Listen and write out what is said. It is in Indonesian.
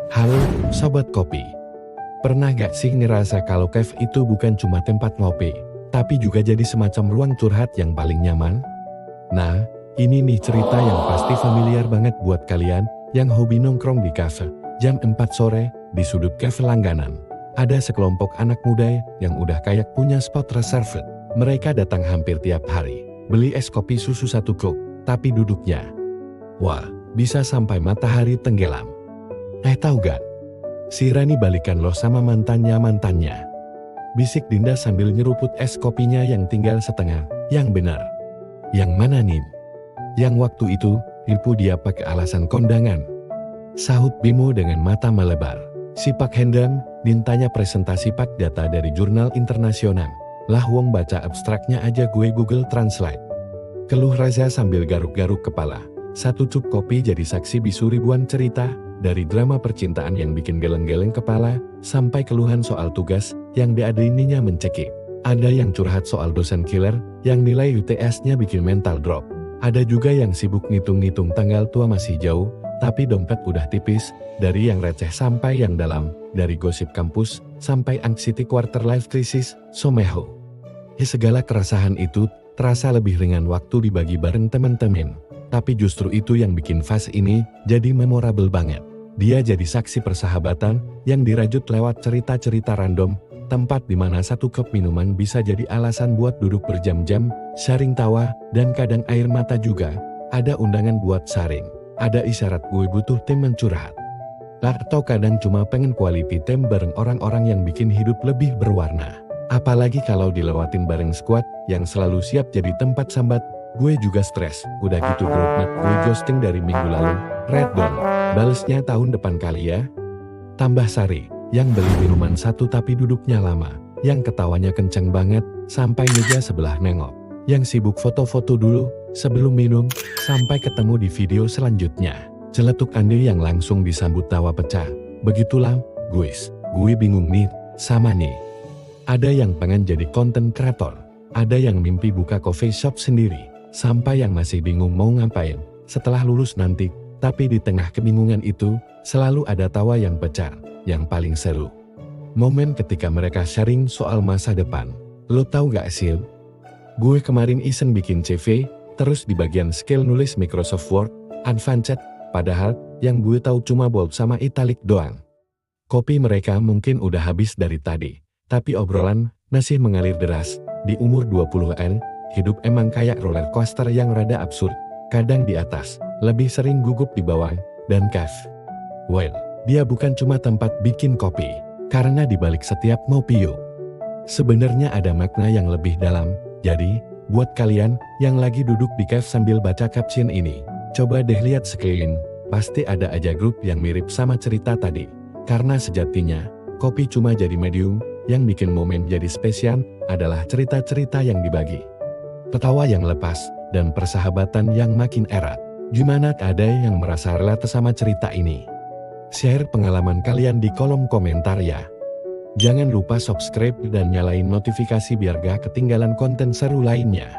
Halo, Sobat Kopi. Pernah gak sih ngerasa kalau cafe itu bukan cuma tempat ngopi, tapi juga jadi semacam ruang curhat yang paling nyaman? Nah, ini nih cerita yang pasti familiar banget buat kalian yang hobi nongkrong di cafe. Jam 4 sore, di sudut cafe langganan, ada sekelompok anak muda yang udah kayak punya spot reserved. Mereka datang hampir tiap hari, beli es kopi susu 1 cup, tapi duduknya, wah, bisa sampai matahari tenggelam. Tahu gak? Si Rani balikan loh sama mantannya. Bisik Dinda sambil nyeruput es kopinya yang tinggal setengah. Yang benar. Yang mana nih? Yang waktu itu, Ilpu dia pakai alasan kondangan. Sahut Bimo dengan mata melebar. Si Pak Hendang, mintanya presentasi pak data dari jurnal internasional. Lah wong baca abstraknya aja gue Google Translate. Keluh Raza sambil garuk-garuk kepala. 1 cup kopi jadi saksi bisu ribuan cerita, dari drama percintaan yang bikin geleng-geleng kepala, sampai keluhan soal tugas yang diadininya mencekik. Ada yang curhat soal dosen killer, yang nilai UTS-nya bikin mental drop. Ada juga yang sibuk ngitung-ngitung tanggal tua masih jauh, tapi dompet udah tipis, dari yang receh sampai yang dalam, dari gosip kampus, sampai anxiety quarter life crisis, somehow. Segala keresahan itu, terasa lebih ringan waktu dibagi bareng teman-teman. Tapi justru itu yang bikin fase ini jadi memorable banget. Dia jadi saksi persahabatan yang dirajut lewat cerita-cerita random, tempat di mana 1 cup minuman bisa jadi alasan buat duduk berjam-jam, sharing tawa, dan kadang air mata juga. Ada undangan buat sharing, ada isyarat gue butuh teman curhat. Atau kadang cuma pengen quality time bareng orang-orang yang bikin hidup lebih berwarna. Apalagi kalau dilewatin bareng squad yang selalu siap jadi tempat sambat. Gue juga stres, udah gitu grup mat gue ghosting dari minggu lalu, red dong, balesnya tahun depan kali ya. Tambah Sari, yang beli minuman 1 tapi duduknya lama, yang ketawanya kenceng banget, sampai meja sebelah nengok, yang sibuk foto-foto dulu, sebelum minum, sampai ketemu di video selanjutnya. Celetuk Andi yang langsung disambut tawa pecah. Begitulah, guys, gue bingung nih, sama nih. Ada yang pengen jadi content creator, ada yang mimpi buka coffee shop sendiri, sampai yang masih bingung mau ngapain setelah lulus nanti. Tapi di tengah kebingungan itu, selalu ada tawa yang pecah, yang paling seru. Momen ketika mereka sharing soal masa depan. Lo tahu gak sih? Gue kemarin iseng bikin CV, terus di bagian skill nulis Microsoft Word, Advanced, padahal yang gue tahu cuma bold sama italic doang. Kopi mereka mungkin udah habis dari tadi, tapi obrolan masih mengalir deras. Di umur 20-an, hidup emang kayak roller coaster yang rada absurd. Kadang di atas, lebih sering gugup di bawah, dan cafe. Well, dia bukan cuma tempat bikin kopi, karena di balik setiap ngopi yuk, sebenarnya ada makna yang lebih dalam. Jadi, buat kalian yang lagi duduk di cafe sambil baca caption ini, coba deh lihat sekeliling, pasti ada aja grup yang mirip sama cerita tadi. Karena sejatinya, kopi cuma jadi medium, yang bikin momen jadi spesial adalah cerita-cerita yang dibagi. Ketawa yang lepas, dan persahabatan yang makin erat. Gimana ada yang merasa relate sama cerita ini? Share pengalaman kalian di kolom komentar ya. Jangan lupa subscribe dan nyalain notifikasi biar gak ketinggalan konten seru lainnya.